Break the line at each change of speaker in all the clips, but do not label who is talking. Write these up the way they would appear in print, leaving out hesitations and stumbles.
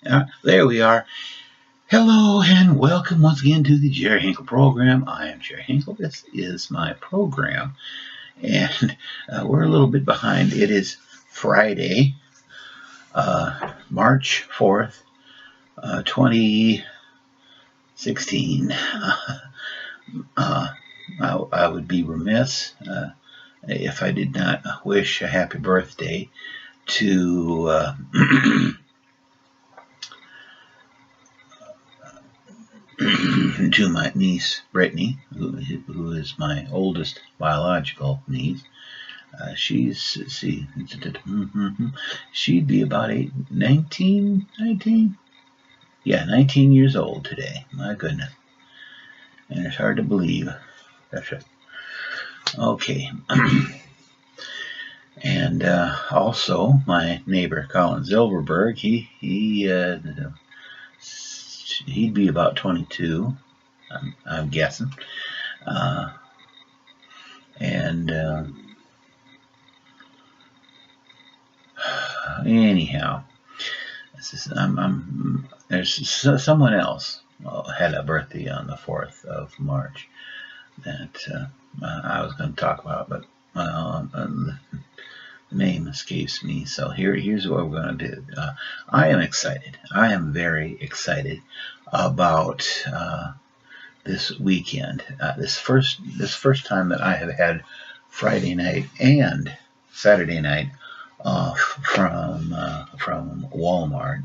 There we are. Hello and welcome once again to the Jerry Hinkle program. I am Jerry Hinkle. This is my program, and we're a little bit behind. It is Friday, March 4th, 2016. I would be remiss if I did not wish a happy birthday to to my niece Brittany, who is my oldest biological niece. She'd be about 19. Yeah, 19 years old today. My goodness, and it's hard to believe. That's just okay. And also, my neighbor Colin Zilberberg, he'd be about 22. I'm guessing. And anyhow, there's someone else had a birthday on the 4th of March that I was going to talk about, but the name escapes me. So here's what we're going to do. I am excited. I am very excited about this weekend. This first time that I have had Friday night and Saturday night off from Walmart.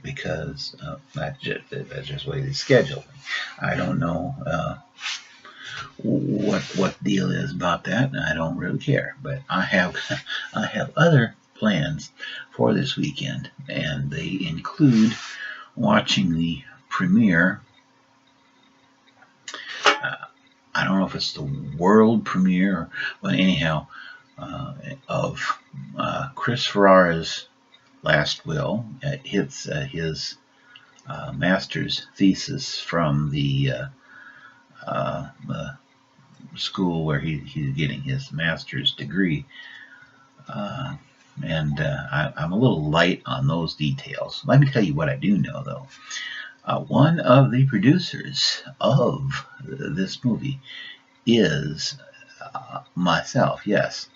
Because that's just the way they schedule. I don't know what deal is about that, and I don't really care. But I have other plans for this weekend, and they include watching the premiere. I don't know if it's the world premiere, but anyhow, of Chris Ferrara's last will. It hits his master's thesis from the school where he's getting his master's degree. And I'm a little light on those details. Let me tell you what I do know, though. One of the producers of this movie is myself, yes,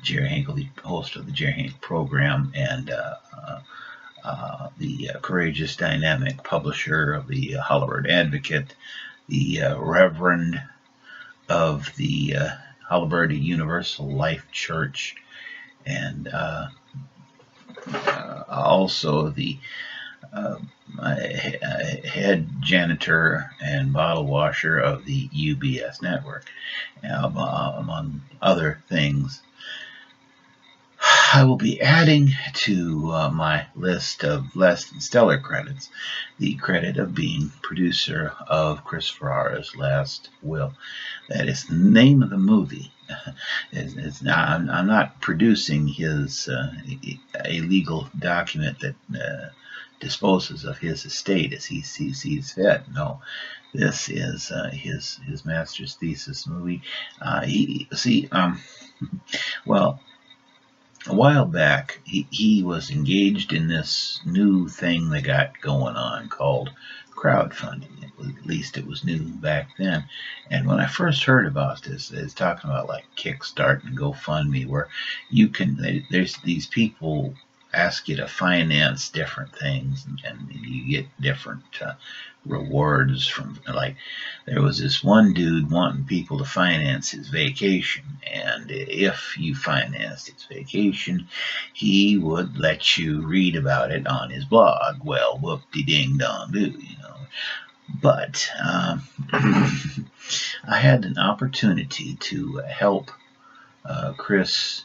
Jerry Hinkle, the host of the Jerry Hinkle program, and the courageous, dynamic publisher of the Hollywood Advocate, the Reverend of the Hollywood Universal Life Church, and also the head janitor and bottle washer of the UBS network, among other things. I will be adding to my list of less than stellar credits the credit of being producer of Chris Ferrara's last will. That is the name of the movie. I'm not producing his a legal document that disposes of his estate as he sees fit. No, this is his master's thesis movie. Well, a while back, he was engaged in this new thing they got going on called crowdfunding. At least it was new back then. And when I first heard about this, it's talking about like Kickstart and GoFundMe, where there's these people ask you to finance different things, and you get different rewards from, like, there was this one dude wanting people to finance his vacation, and if you financed his vacation, he would let you read about it on his blog. Well, whoop-de-ding-dong-doo, But I had an opportunity to help Chris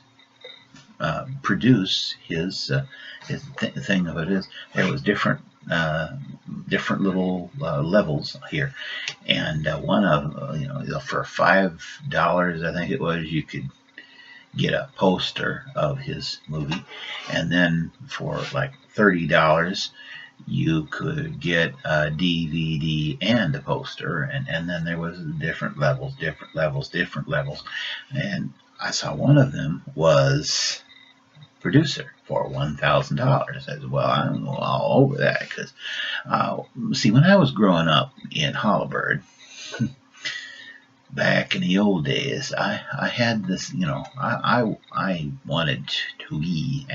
produce his thing of it is there was different little levels here, and one of for $5, I think it was, you could get a poster of his movie, and then for like $30 you could get a DVD and a poster, and then there was different levels, and I saw one of them was producer for $1,000. I said, well, I'm all over that because, see, when I was growing up in Hollowbird, back in the old days, I had this, I wanted to be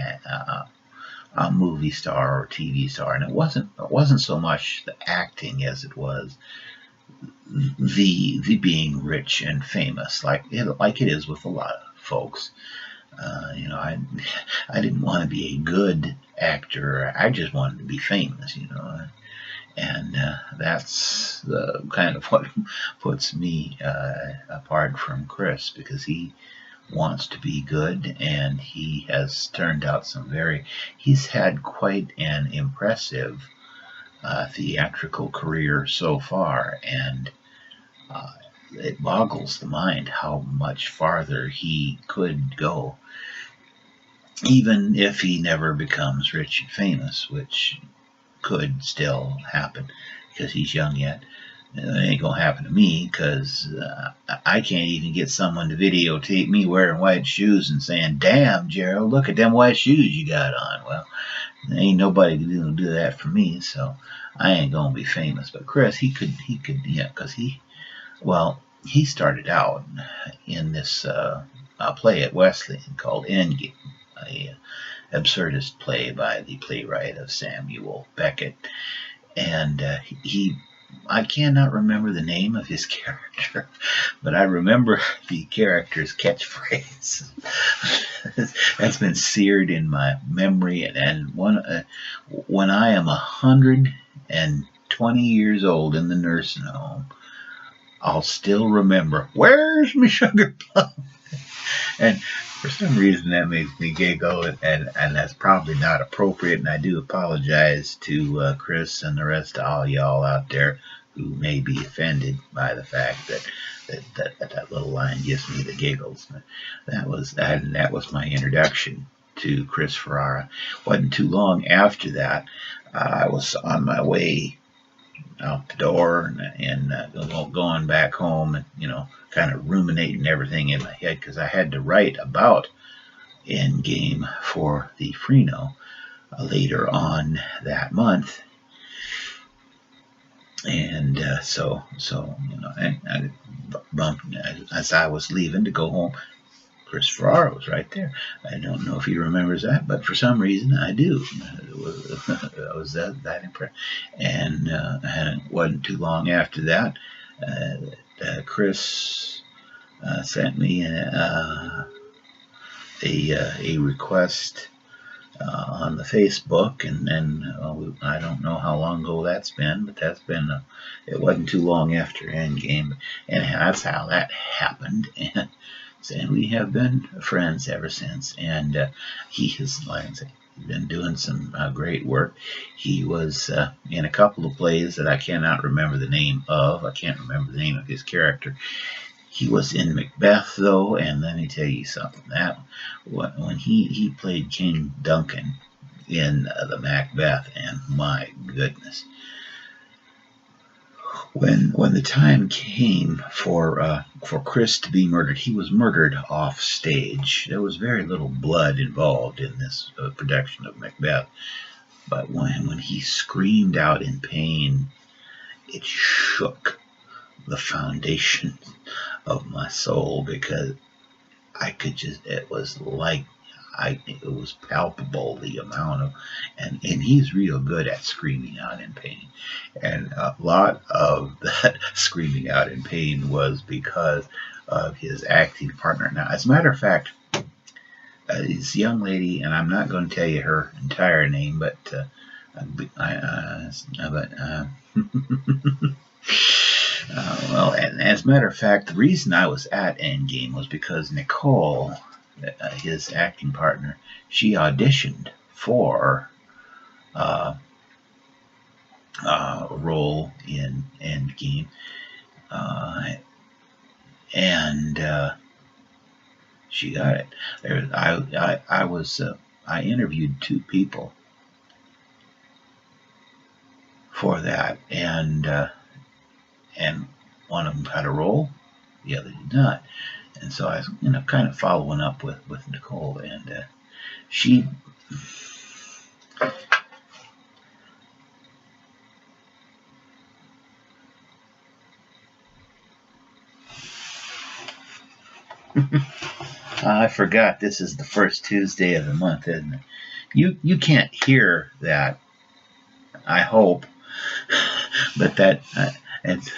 a movie star or TV star, and it wasn't so much the acting as it was the being rich and famous, like it is with a lot of folks. I didn't want to be a good actor. I just wanted to be famous, and that's kind of what puts me apart from Chris, because he wants to be good, and he has turned out he's had quite an impressive theatrical career so far, and uh, it boggles the mind how much farther he could go, even if he never becomes rich and famous, which could still happen because he's young yet. It ain't gonna happen to me because I can't even get someone to videotape me wearing white shoes and saying, "Damn, Gerald, look at them white shoes you got on." Well, ain't nobody gonna do that for me, so I ain't gonna be famous. But Chris, he could, yeah, because he started out in this play at Wesleyan called Endgame, a absurdist play by the playwright of Samuel Beckett, and I cannot remember the name of his character, but I remember the character's catchphrase. That's been seared in my memory, and when I am 120 years old in the nursing home, I'll still remember, "Where's my sugar plum?" And for some reason that makes me giggle, and that's probably not appropriate, and I do apologize to Chris and the rest of all y'all out there who may be offended by the fact that little line gives me the giggles. But that was my introduction to Chris Ferrara. Wasn't too long after that, I was on my way out the door and going back home, and kind of ruminating everything in my head because I had to write about Endgame for the Freno later on that month, and and I bumped as I was leaving to go home. Chris Ferrara was right there. I don't know if he remembers that, but for some reason I do. I was that impressed. And it wasn't too long after that, Chris sent me a request on the Facebook, and then I don't know how long ago that's been, but it wasn't too long after Endgame, and that's how that happened. And we have been friends ever since. And he has, like I say, been doing some great work. He was in a couple of plays that I cannot remember the name of. I can't remember the name of his character. He was in Macbeth, though, and let me tell you something. That when he played King Duncan in the Macbeth, and my goodness, when the time came for Chris to be murdered, he was murdered off stage. There was very little blood involved in this production of Macbeth, but when he screamed out in pain, it shook the foundation of my soul, because I could just, it was like, it was palpable, the amount of, and he's real good at screaming out in pain. And a lot of that screaming out in pain was because of his acting partner. Now, as a matter of fact, this young lady, and I'm not going to tell you her entire name, but well, and as a matter of fact, the reason I was at Endgame was because Nicole, his acting partner, she auditioned for a role in Endgame, and she got it. I interviewed two people for that, and one of them got a role, the other did not. And so I was, kind of following up with Nicole, and she I forgot this is the first Tuesday of the month, isn't it? You can't hear that, I hope, but that it's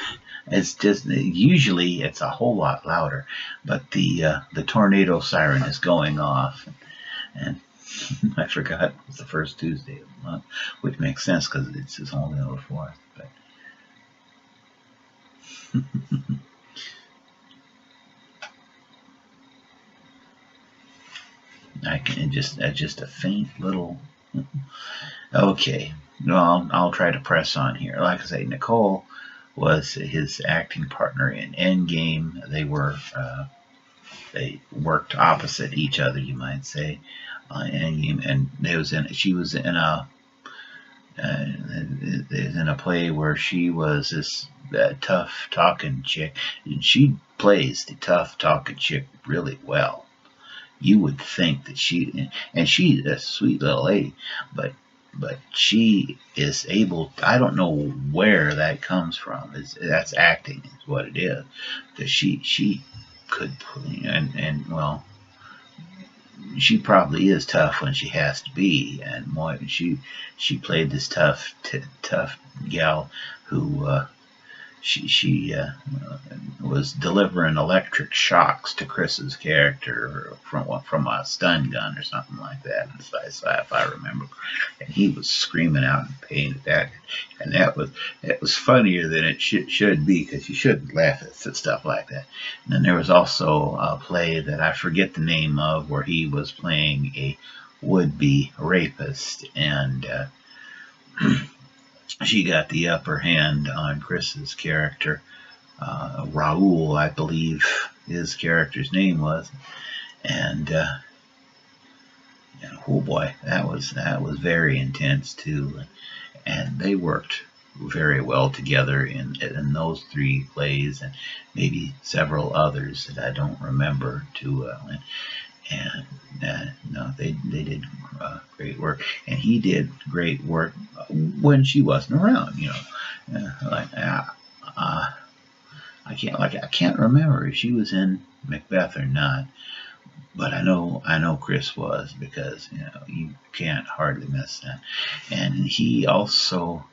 it's just usually it's a whole lot louder, but the tornado siren is going off, and I forgot it's the first Tuesday of the month, which makes sense because it's only on the 4th. But I can just a faint little. Okay, well, I'll try to press on here. Like I say, Nicole was his acting partner in Endgame. They worked opposite each other, you might say, Endgame, and she was in a play where she was this tough talking chick, and she plays the tough talking chick really well. You would think that she's a sweet little lady, but she is able. I don't know where that comes from. That's acting is what it is. Because she could, and well, she probably is tough when she has to be, and she played this tough gal who she was delivering electric shocks to Chris's character from a stun gun or something like that. If I remember, and he was screaming out in pain at that, and it was funnier than it should be because you shouldn't laugh at stuff like that. And then there was also a play that I forget the name of where he was playing a would-be rapist, and she got the upper hand on Chris's character. Raul, I believe his character's name was, and oh boy, that was very intense too, and they worked very well together in those 3 plays, and maybe several others that I don't remember too well. And no, they did great work, and he did great work when she wasn't around. I can't remember if she was in Macbeth or not, but I know Chris was, because you can't hardly miss that. And he also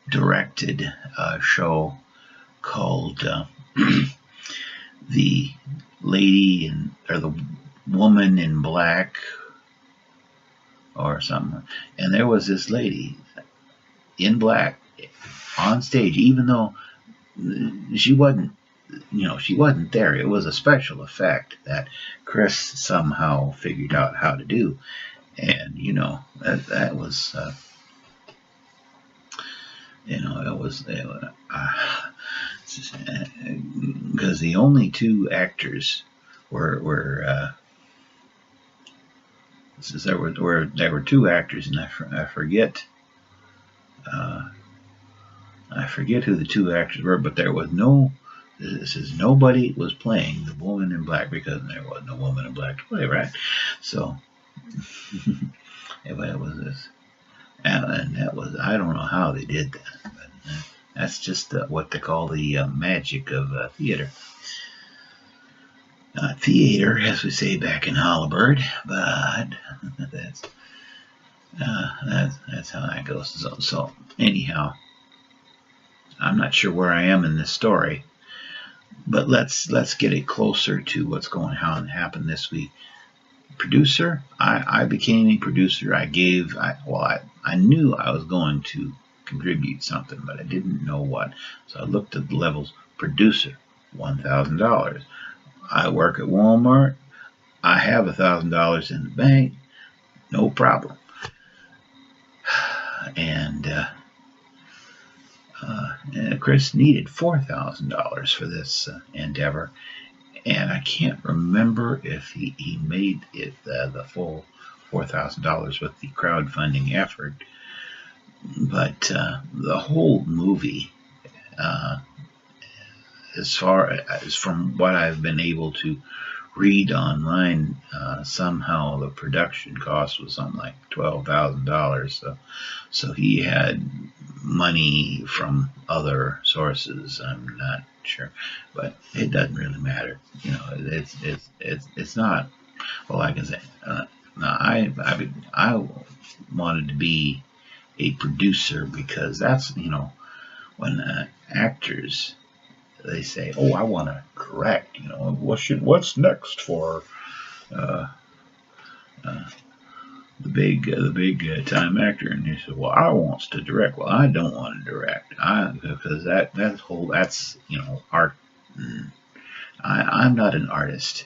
directed a show called The Lady or the Woman in Black or something, and there was this lady in black on stage, even though she wasn't there. It was a special effect that Chris somehow figured out how to do, and that was because the only 2 actors were there were 2 actors, and I forget who the 2 actors were, but there was nobody was playing the woman in black because there was no woman in black to play, right? So it was this, and that was, I don't know how they did that, but that's just what they call the magic of theater. Theater, as we say back in Hollywood, but that's how that goes. So anyhow, I'm not sure where I am in this story, but let's get it closer to what's going on happened this week. Producer, I became a producer. I knew I was going to contribute something, but I didn't know what. So I looked at the levels. Producer, $1,000. I work at Walmart. I have $1,000 in the bank. No problem. And Chris needed $4,000 for this endeavor, and I can't remember if he made it the full $4,000 with the crowdfunding effort, but the whole movie, as far as from what I've been able to read online somehow the production cost was something like $12,000. So he had money from other sources. I'm not sure, but it doesn't really matter. It's not. Well, like I say, I wanted to be a producer because that's when actors they say, "Oh, I want to direct." What's next for uh, uh, the big time actor? And he said, "Well, I wants to direct." Well, I don't want to direct. Because that's art. Mm, I'm not an artist.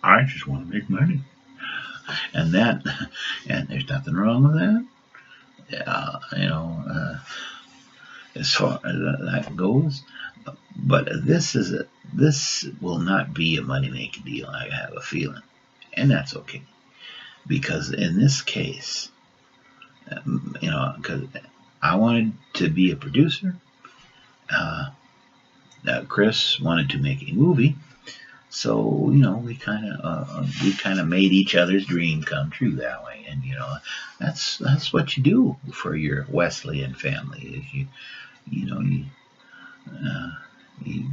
I just want to make money, and that, and there's nothing wrong with that. Yeah, as far as that goes. But this will not be a money making deal. I have a feeling, and that's okay because in this case, because I wanted to be a producer. Uh, Chris wanted to make a movie, so we kind of made each other's dream come true that way, and that's what you do for your Wesleyan family. Is you know you uh, you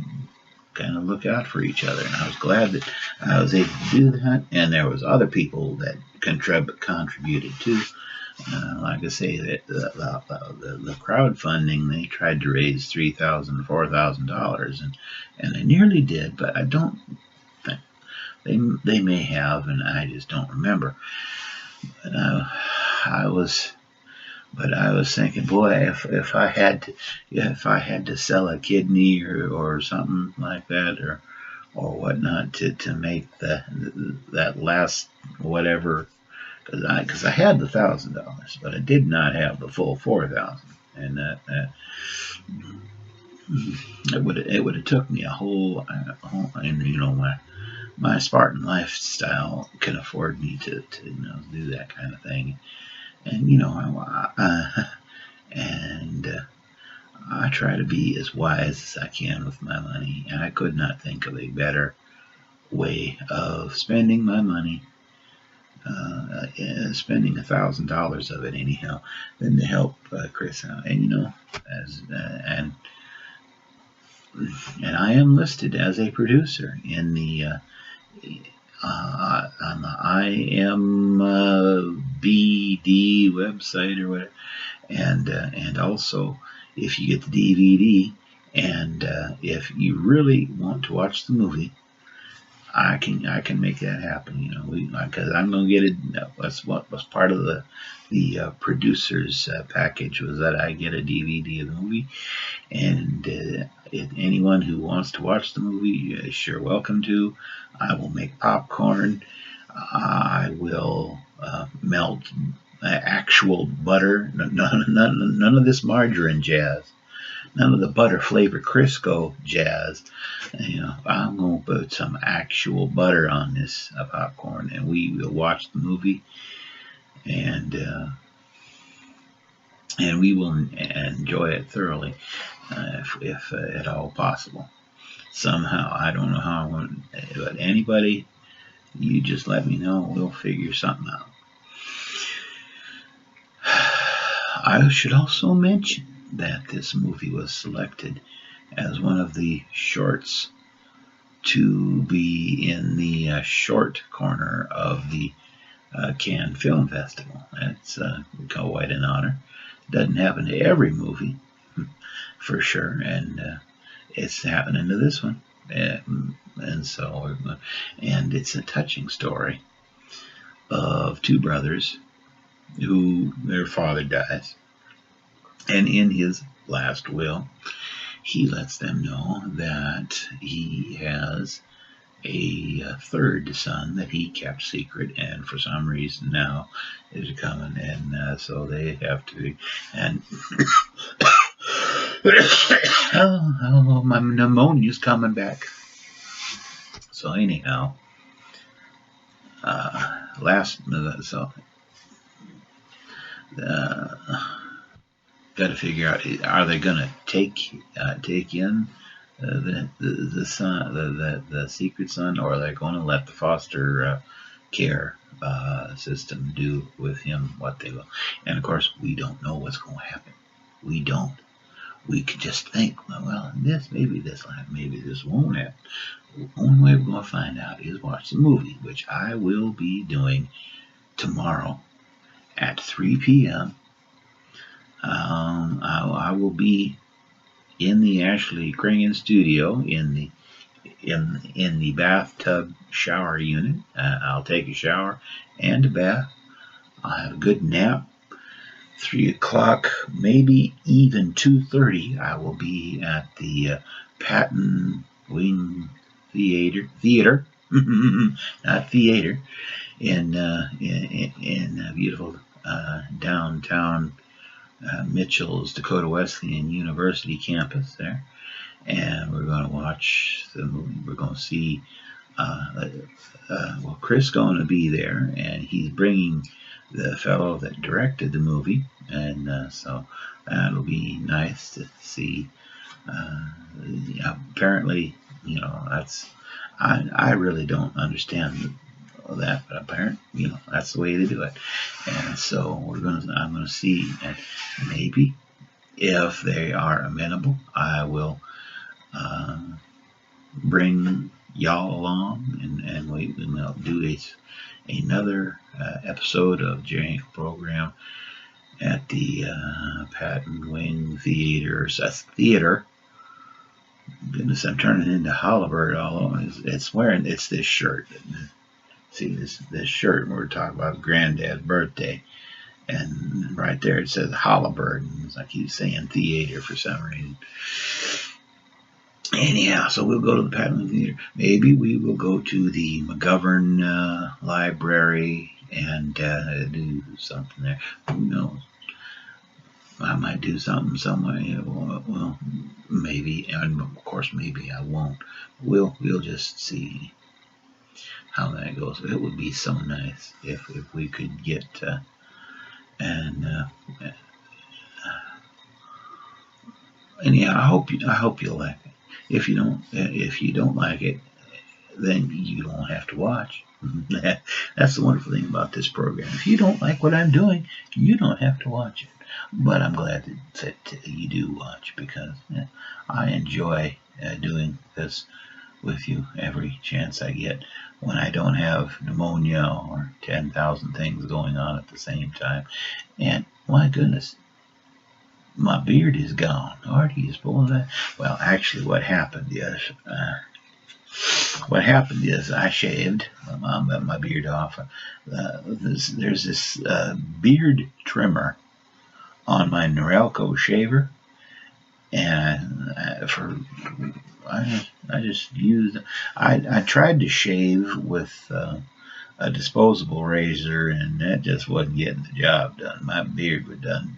kind of look out for each other. And I was glad that I was able to do that. And there was other people that contributed too. Like I say, the crowdfunding, they tried to raise $3,000, $4,000, and they nearly did, but I don't think they may have, and I just don't remember. But I was But I was thinking, boy, if I had to sell a kidney or something like that or whatnot to make that last whatever, because I had the $1,000, but I did not have the full 4,000, and that it would have took me a whole, and my Spartan lifestyle can afford me to do that kind of thing, and and I try to be as wise as I can with my money, and I could not think of a better way of spending my money, spending $1,000 of it anyhow, than to help Chris out. And as and I am listed as a producer in the on the IMBD website or whatever, and also if you get the DVD, and if you really want to watch the movie, I can make that happen. Because I'm gonna get it. That's what was part of the producers package, was that I get a DVD of the movie, and if anyone who wants to watch the movie, you're sure welcome to. I will make popcorn. I will melt actual butter. None of this margarine jazz. None of the butter flavored Crisco jazz. I'm going to put some actual butter on this popcorn, and we will watch the movie, and we will enjoy it thoroughly, if at all possible. Somehow, I don't know how, but anybody, you just let me know. We'll figure something out. I should also mention that this movie was selected as one of the shorts to be in the short corner of the Cannes Film Festival. That's quite an honor. Doesn't happen to every movie, for sure, and it's happening to this one. And it's a touching story of two brothers who their father dies, and in his last will, he lets them know that he has a third son that he kept secret, and for some reason now is coming, and so they have to. And oh, my pneumonia's coming back. So anyhow, so got to figure out, are they going to take in the son, the secret son, or they're going to let the foster care system do with him what they will. And of course, we don't know what's going to happen. We don't. We could just think, well, maybe this will happen, maybe this won't happen. The only way we're going to find out is watch the movie, which I will be doing tomorrow at 3 p.m. I will be in the Ashley Kringen studio in the bathtub shower unit. I'll take a shower and a bath. I'll have a good nap. 3 o'clock, maybe even 2:30. I will be at the Patton Wing Theater, not theater, in beautiful downtown Mitchell's Dakota Wesleyan University campus there, and we're going to watch the movie. We're going to see. Chris going to be there, and he's bringing the fellow that directed the movie, and so that'll be nice to see. Apparently, that's I really don't understand that, but apparently, that's the way they do it. And so I'm gonna see, and maybe if they are amenable, I will bring y'all along, and we'll do another episode of Jerry Hinkle program at the Patton Wing Theater. So that's theater. Goodness, I'm turning into Halliburton all over. It's this shirt. See this shirt. We're talking about Granddad's birthday, and right there it says Halliburton. I keep saying theater for some reason. Anyhow, so we'll go to the Patton Theater. Maybe we will go to the McGovern Library and do something there. Who knows? I might do something somewhere. Well, maybe, and of course, maybe I won't. We'll just see how that goes. It would be so nice if we could get anyhow. I hope you'll like it. If you don't like it, then you don't have to watch. That's the wonderful thing about this program. If you don't like what I'm doing, you don't have to watch it. But I'm glad that you do watch, because I enjoy doing this with you every chance I get when I don't have pneumonia or 10,000 things going on at the same time. And my goodness, my beard is gone. Artie is pulling that. Well, actually, what happened is I shaved. My mom got my beard off. There's this beard trimmer on my Norelco shaver, and I just used. I tried to shave with a disposable razor, and that just wasn't getting the job done. My beard was done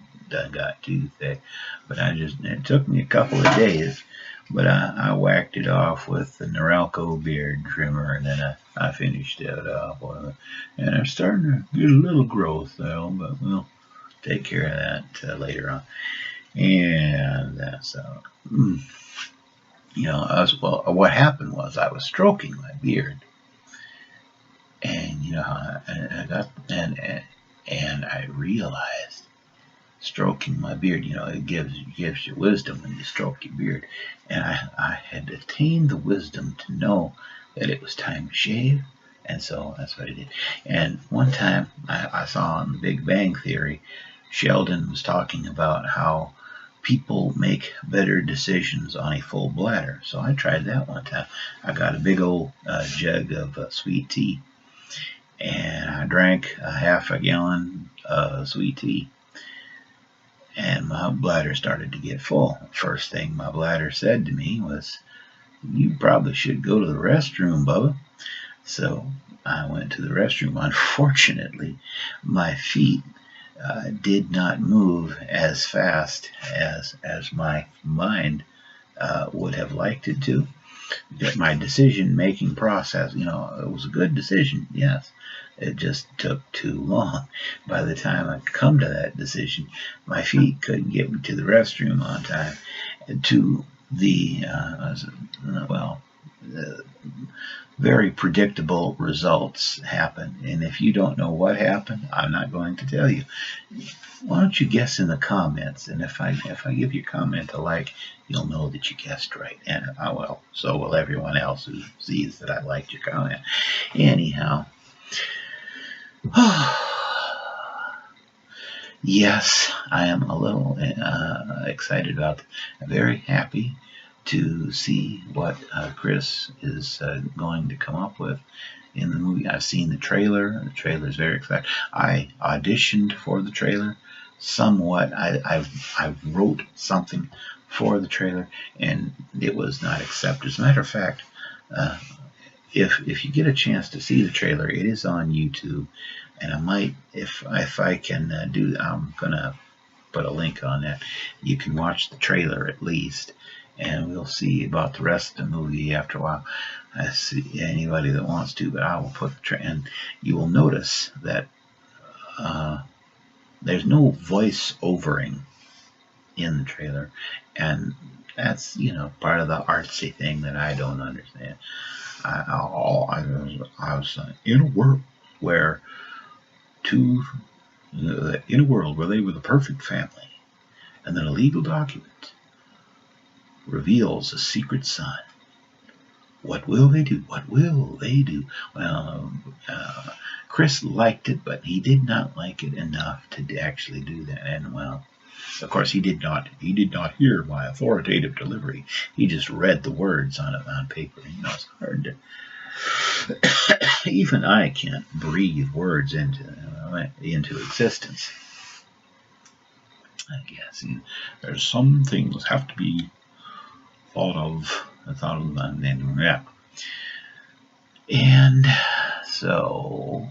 got too thick, but it took me a couple of days, but I whacked it off with the Norelco beard trimmer, and then I finished it off with it, and I'm starting to get a little growth though, but we'll take care of that later on. And that's what happened was I was stroking my beard, and and I realized, stroking my beard, it gives you wisdom when you stroke your beard. And I had attained the wisdom to know that it was time to shave, and so that's what I did. And one time I saw on The Big Bang Theory, Sheldon was talking about how people make better decisions on a full bladder. So I tried that one time. I got a big old jug of sweet tea, and I drank a half a gallon of sweet tea. And my bladder started to get full. First thing my bladder said to me was, "You probably should go to the restroom, Bubba." So I went to the restroom. Unfortunately, my feet did not move as fast as my mind would have liked it to. My decision-making process, it was a good decision, yes. It just took too long. By the time I come to that decision, my feet couldn't get me to the restroom on time. To the well, uh, very predictable results happen. And if you don't know what happened, I'm not going to tell you. Why don't you guess in the comments? And if I give your comment a like, you'll know that you guessed right. And I will. So will everyone else who sees that I liked your comment. Anyhow. Yes, I am a little excited about. I'm very happy to see what Chris is going to come up with in the movie. I've seen the trailer. The trailer is very exciting. I auditioned for the trailer somewhat. I wrote something for the trailer, and it was not accepted. As a matter of fact, uh, if you get a chance to see the trailer, it is on YouTube, and I might, if I can do, I'm gonna put a link on that. You can watch the trailer at least, and we'll see about the rest of the movie after a while. I see anybody that wants to, but I will put the and you will notice that there's no voice overing in the trailer, and that's part of the artsy thing that I don't understand. I was in a world where in a world where they were the perfect family, and then a legal document reveals a secret son. What will they do? What will they do? Well, Chris liked it, but he did not like it enough to actually do that. And well, of course, he did not hear my authoritative delivery. He just read the words on paper. It's hard to. Even I can't breathe words into existence. I guess there's some things have to be thought of, and yeah. And so,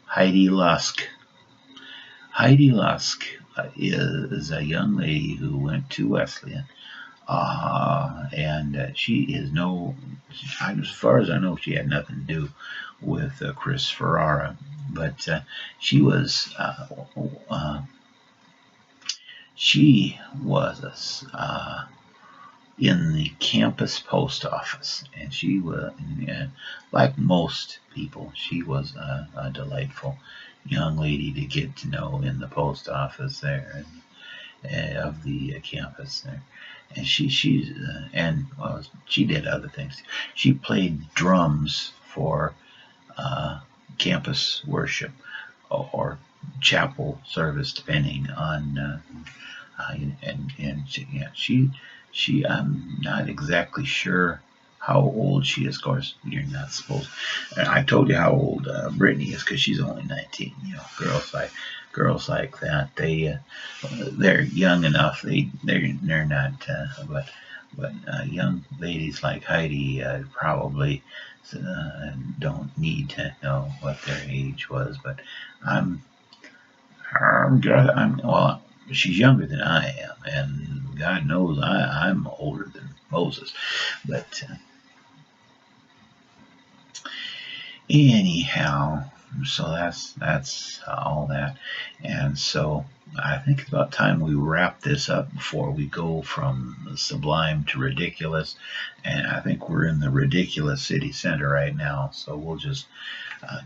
Heidi Lusk. Heidi Lusk is a young lady who went to Wesleyan. And she is as far as I know, she had nothing to do with Chris Ferrara, but she was in the campus post office, and she was, like most people, she was a delightful young lady to get to know in the post office there, of the campus there. And she did other things. She played drums for campus worship or chapel service, depending on. I'm not exactly sure how old she is. Of course, you're not supposed. I told you how old Brittany is because she's only 19. Girls like that, they're young enough. They're not. But young ladies like Heidi probably don't need to know what their age was. But well, she's younger than I am, and God knows I'm older than Moses. But anyhow, so that's all that. And so I think it's about time we wrap this up before we go from sublime to ridiculous. And I think we're in the ridiculous city center right now, so we'll just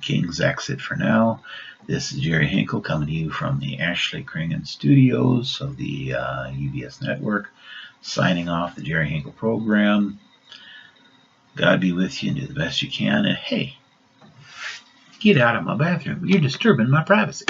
King's exit for now. This is Jerry Hinkle coming to you from the Ashley Kringen studios of the UBS network, signing off the Jerry Hinkle program. God be with you and do the best you can. And hey, get out of my bathroom. You're disturbing my privacy.